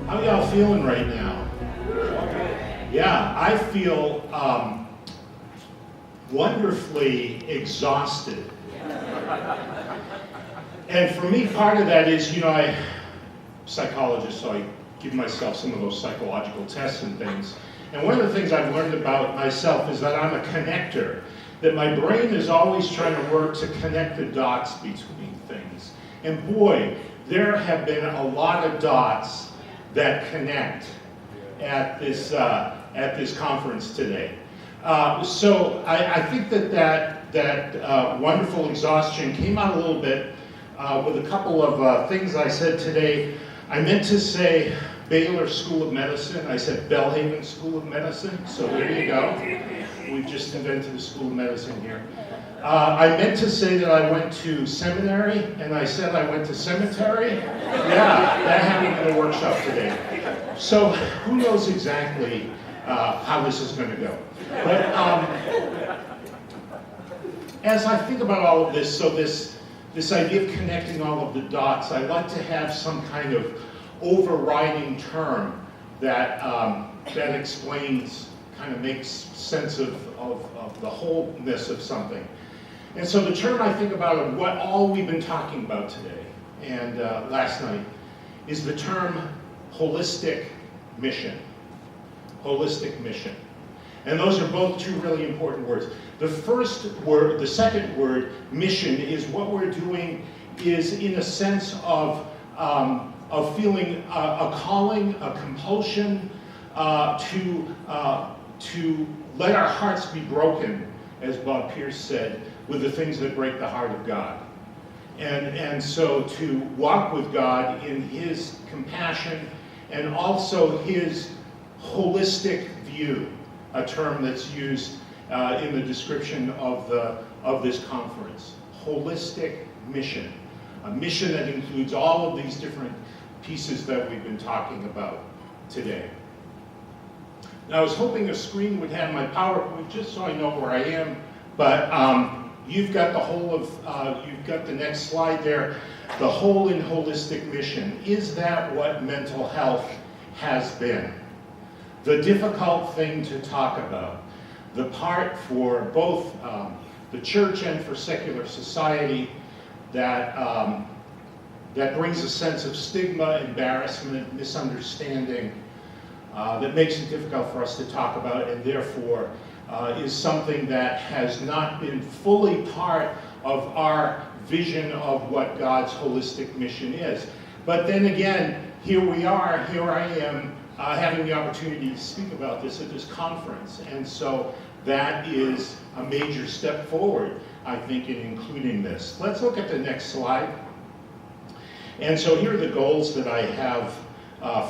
How y'all feeling right now? Yeah, I feel wonderfully exhausted. And for me, part of that is, I'm a psychologist, so I give myself some of those psychological tests and things. And one of the things I've learned about myself is that I'm a connector, that my brain is always trying to work to connect the dots between things. And boy, there have been a lot of dots that connect at this conference today. So I think that wonderful exhaustion came out a little bit with a couple of things I said today. I meant to say Baylor School of Medicine. I said Belhaven School of Medicine, so there you go. We've just invented the School of Medicine here. I meant to say that I went to seminary, and I said I went to cemetery. Yeah, that happened in a workshop today. So who knows exactly how this is going to go. But as I think about all of this, so this idea of connecting all of the dots, I like to have some kind of overriding term that explains, kind of makes sense of the wholeness of something. And so the term I think about of what all we've been talking about today and last night is the term holistic mission. Holistic mission. And those are both two really important words. The first word, the second word, mission, is what we're doing is in a sense of feeling a calling, a compulsion to let our hearts be broken, as Bob Pierce said, with the things that break the heart of God. And so to walk with God in his compassion and also his holistic view, a term that's used in the description of this conference. Holistic mission. A mission that includes all of these different pieces that we've been talking about today. Now, I was hoping a screen would have my PowerPoint just so I know where I am, but you've got the whole of, you've got the next slide there, the whole and holistic mission. Is that what mental health has been? The difficult thing to talk about. The part for both the church and for secular society that brings a sense of stigma, embarrassment, misunderstanding, that makes it difficult for us to talk about, and therefore is something that has not been fully part of our vision of what God's holistic mission is. But then again, here we are, here I am, having the opportunity to speak about this at this conference. And so that is a major step forward, I think, in including this. Let's look at the next slide. And so here are the goals that I have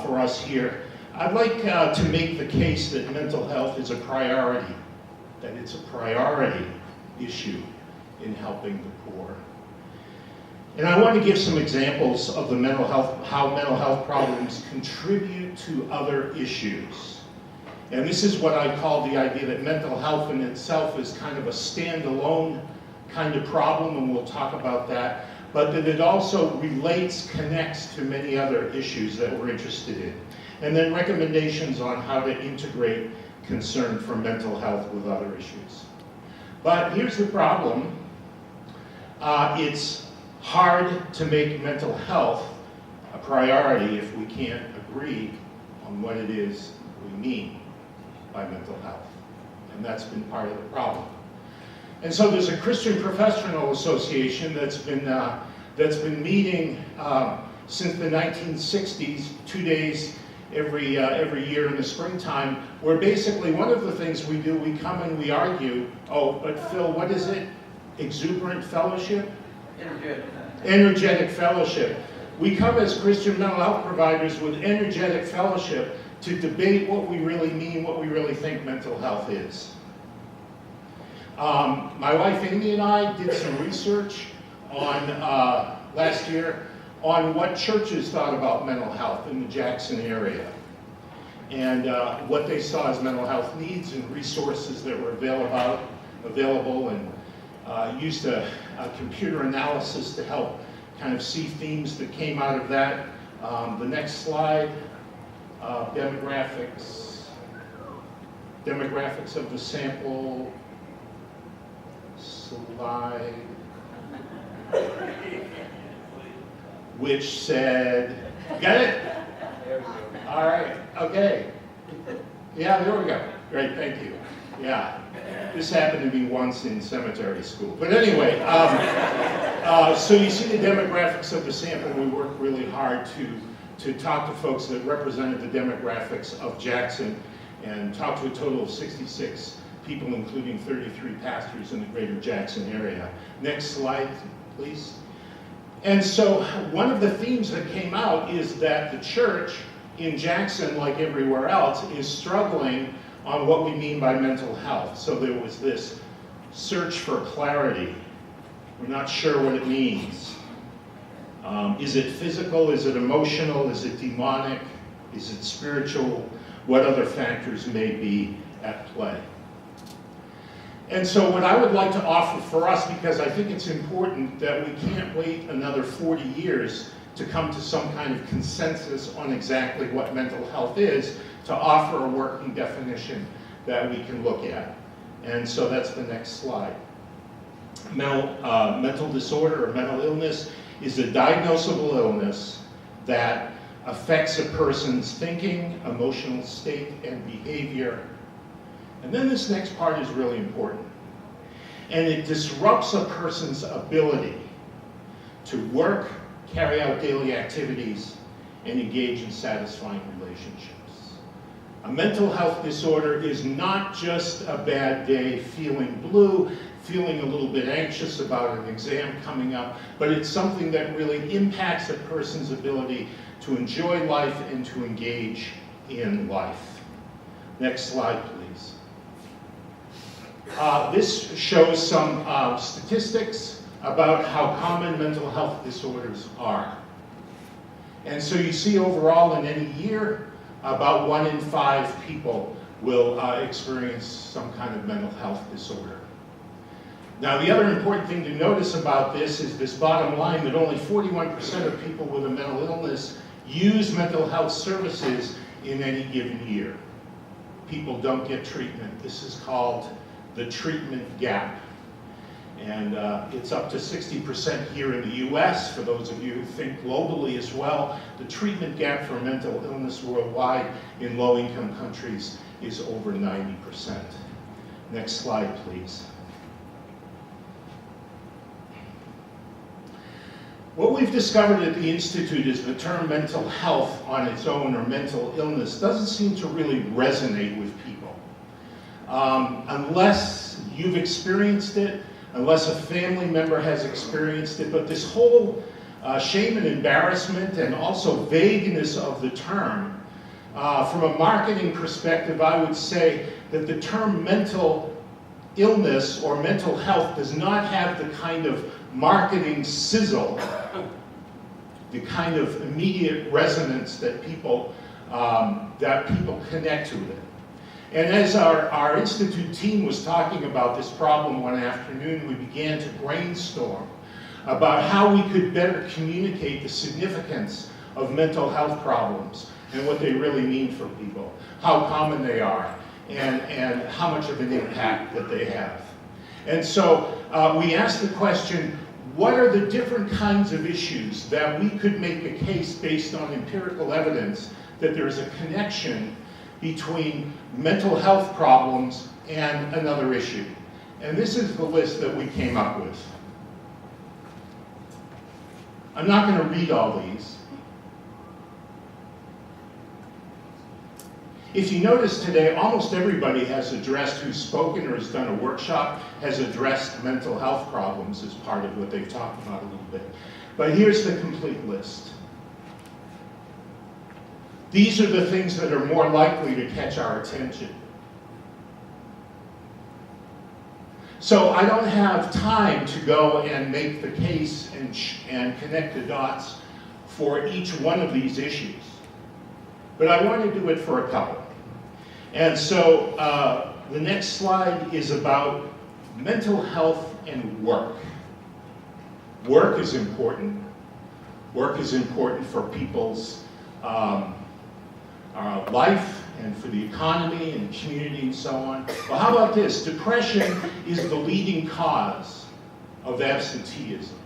for us here. I'd like to make the case that mental health is a priority, that it's a priority issue in helping the poor. And I want to give some examples of the mental health, how mental health problems contribute to other issues. And this is what I call the idea that mental health in itself is kind of a standalone kind of problem, and we'll talk about that, but that it also relates, connects to many other issues that we're interested in. And then recommendations on how to integrate concern for mental health with other issues. But here's the problem. It's hard to make mental health a priority if we can't agree on what it is we mean by mental health. And that's been part of the problem. And so there's a Christian Professional Association that's been meeting since the 1960s, 2 days every year in the springtime, where basically one of the things we do, we come and we argue. Oh, but Phil, what is it? Exuberant fellowship? Energetic fellowship. We come as Christian mental health providers with energetic fellowship to debate what we really mean, what we really think mental health is. My wife Amy and I did some research on last year on what churches thought about mental health in the Jackson area and what they saw as mental health needs and resources that were available, and used a computer analysis to help kind of see themes that came out of that. The next slide. demographics of the sample slide, which said, got it? All right, okay. Yeah, there we go. Great, thank you. Yeah, this happened to me once in cemetery school. But anyway, so you see the demographics of the sample. We worked really hard to talk to folks that represented the demographics of Jackson and talk to a total of 66 people, including 33 pastors in the greater Jackson area. Next slide, please. And so one of the themes that came out is that the church in Jackson, like everywhere else, is struggling on what we mean by mental health. So there was this search for clarity. We're not sure what it means. Is it physical? Is it emotional? Is it demonic? Is it spiritual? What other factors may be at play? And so what I would like to offer for us, because I think it's important that we can't wait another 40 years to come to some kind of consensus on exactly what mental health is, to offer a working definition that we can look at. And so that's the next slide. Mental disorder or mental illness is a diagnosable illness that affects a person's thinking, emotional state, and behavior. And then this next part is really important. And it disrupts a person's ability to work, carry out daily activities, and engage in satisfying relationships. A mental health disorder is not just a bad day feeling blue, feeling a little bit anxious about an exam coming up, but it's something that really impacts a person's ability to enjoy life and to engage in life. Next slide, please. This shows some statistics about how common mental health disorders are. And so you see overall in any year, about 1 in 5 people will experience some kind of mental health disorder. Now, the other important thing to notice about this is this bottom line, that only 41% of people with a mental illness use mental health services in any given year. People don't get treatment. This is called the treatment gap. And it's up to 60% here in the US. For those of you who think globally as well, the treatment gap for mental illness worldwide in low-income countries is over 90%. Next slide, please. What we've discovered at the Institute is the term mental health on its own, or mental illness, doesn't seem to really resonate with people. Unless you've experienced it, unless a family member has experienced it, but this whole shame and embarrassment and also vagueness of the term, from a marketing perspective, I would say that the term mental illness or mental health does not have the kind of marketing sizzle, the kind of immediate resonance that people connect to it. And as our Institute team was talking about this problem one afternoon, we began to brainstorm about how we could better communicate the significance of mental health problems and what they really mean for people, how common they are, and how much of an impact that they have. And so we asked the question, what are the different kinds of issues that we could make a case based on empirical evidence that there is a connection between mental health problems and another issue? And this is the list that we came up with. I'm not going to read all these. If you notice today, almost everybody has addressed, who's spoken or has done a workshop, has addressed mental health problems as part of what they've talked about a little bit. But here's the complete list. These are the things that are more likely to catch our attention. So I don't have time to go and make the case and connect the dots for each one of these issues. But I want to do it for a couple. And so the next slide is about mental health and work. Work is important. Work is important for people's life and for the economy and community and so on. Well, how about this? Depression is the leading cause of absenteeism.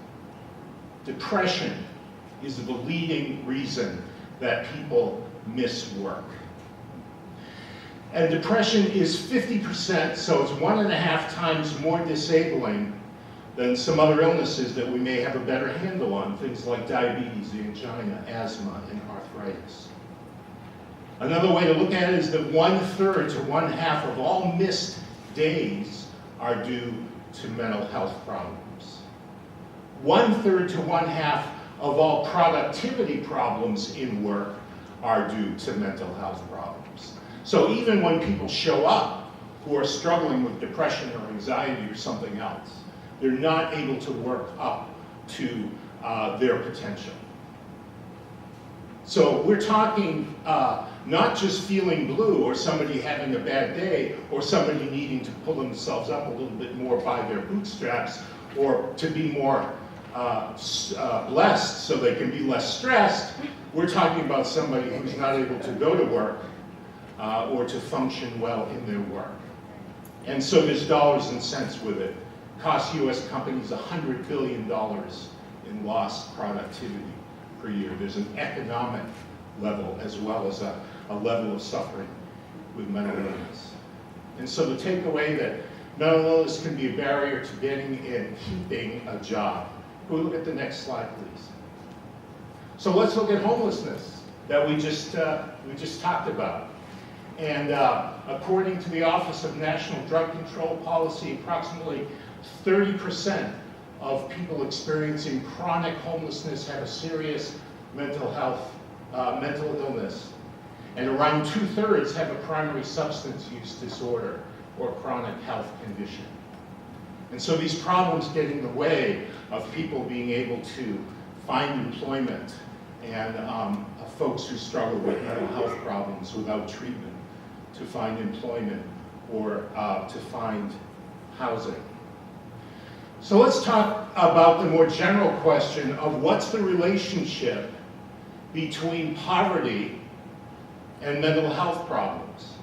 Depression is the leading reason that people miss work. And depression is 50%, so it's 1.5 times more disabling than some other illnesses that we may have a better handle on, things like diabetes, angina, asthma, and arthritis. Another way to look at it is that 1/3 to 1/2 of all missed days are due to mental health problems. 1/3 to 1/2 of all productivity problems in work are due to mental health problems. So even when people show up who are struggling with depression or anxiety or something else, they're not able to work up to their potential. So we're talking not just feeling blue or somebody having a bad day or somebody needing to pull themselves up a little bit more by their bootstraps or to be more blessed so they can be less stressed. We're talking about somebody who's not able to go to work or to function well in their work. And so there's dollars and cents with it. Costs U.S. companies $100 billion in lost productivity per year. There's an economic level as well as a level of suffering with mental illness. And so the takeaway that mental illness can be a barrier to getting and keeping a job. Can we look at the next slide, please? So let's look at homelessness that we just talked about. And according to the Office of National Drug Control Policy, approximately 30% of people experiencing chronic homelessness have a serious mental illness. And around 2/3 have a primary substance use disorder or chronic health condition. And so these problems get in the way of people being able to find employment and folks who struggle with mental health problems without treatment to find employment or to find housing. So let's talk about the more general question of what's the relationship between poverty and mental health problems.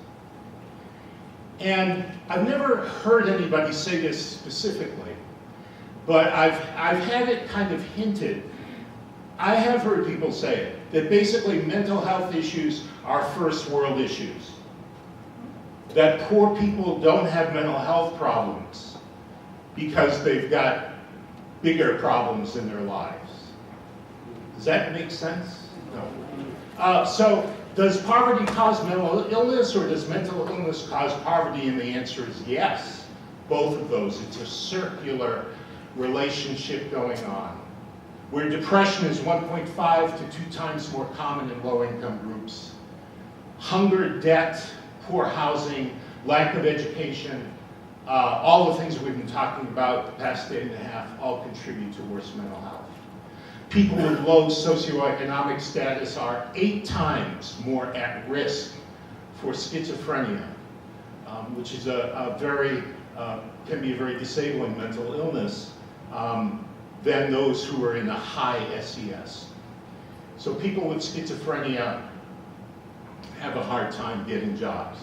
And I've never heard anybody say this specifically, but I've had it kind of hinted. I have heard people say it, that basically mental health issues are first world issues. That poor people don't have mental health problems because they've got bigger problems in their lives. Does that make sense? No. So does poverty cause mental illness or does mental illness cause poverty? And the answer is yes, both of those. It's a circular relationship going on. Where depression is 1.5 to 2 times more common in low-income groups. Hunger, debt, poor housing, lack of education, all the things we've been talking about the past day and a half all contribute to worse mental health. People with low socioeconomic status are 8 times more at risk for schizophrenia, which is can be a very disabling mental illness, than those who are in a high SES. So people with schizophrenia have a hard time getting jobs.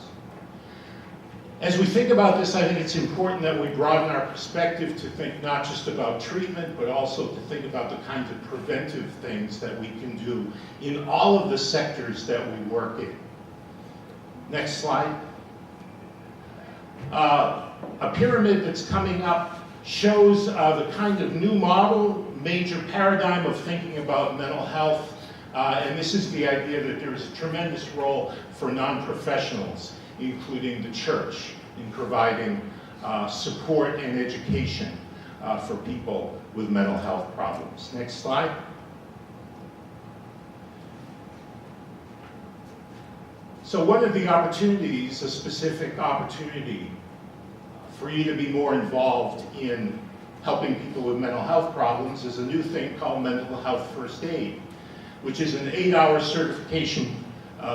As we think about this, I think it's important that we broaden our perspective to think not just about treatment, but also to think about the kinds of preventive things that we can do in all of the sectors that we work in. Next slide. A pyramid that's coming up shows the kind of new model, major paradigm of thinking about mental health. And this is the idea that there is a tremendous role for non-professionals, including the church, in providing support and education for people with mental health problems. Next slide. So one of the opportunities, a specific opportunity for you to be more involved in helping people with mental health problems, is a new thing called Mental Health First Aid, which is an 8-hour certification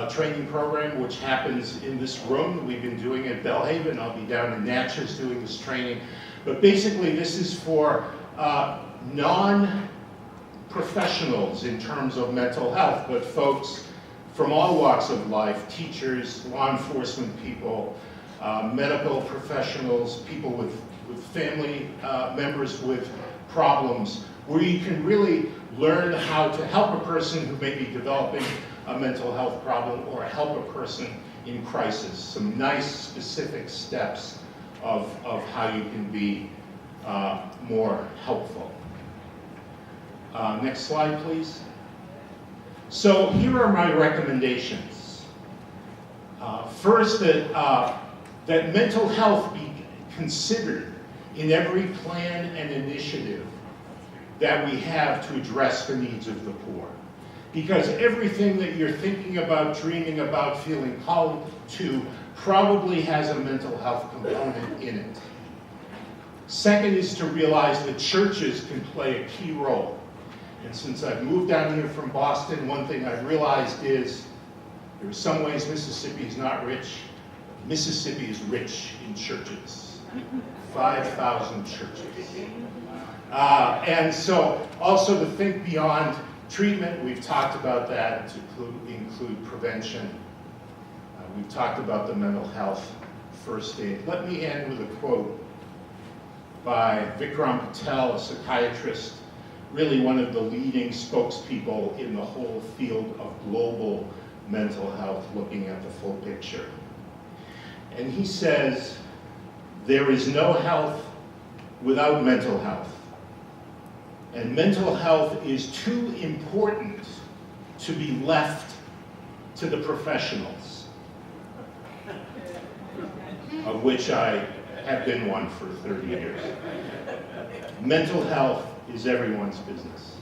training program which happens in this room. We've been doing it at Belhaven. I'll be down in Natchez doing this training. But basically this is for non-professionals in terms of mental health, but folks from all walks of life, teachers, law enforcement people, medical professionals, people with family members with problems, where you can really learn how to help a person who may be developing a mental health problem or help a person in crisis. Some nice specific steps of how you can be more helpful. Next slide, please. So here are my recommendations. First, that mental health be considered in every plan and initiative that we have to address the needs of the poor. Because everything that you're thinking about, dreaming about, feeling called to probably has a mental health component in it. Second is to realize that churches can play a key role. And since I've moved down here from Boston, one thing I've realized is there are some ways Mississippi is not rich. Mississippi is rich in churches. 5,000 churches. And so also to think beyond treatment, we've talked about that, to include prevention. We've talked about the mental health first aid. Let me end with a quote by Vikram Patel, a psychiatrist, really one of the leading spokespeople in the whole field of global mental health, looking at the full picture. And he says, there is no health without mental health. And mental health is too important to be left to the professionals, of which I have been one for 30 years. Mental health is everyone's business.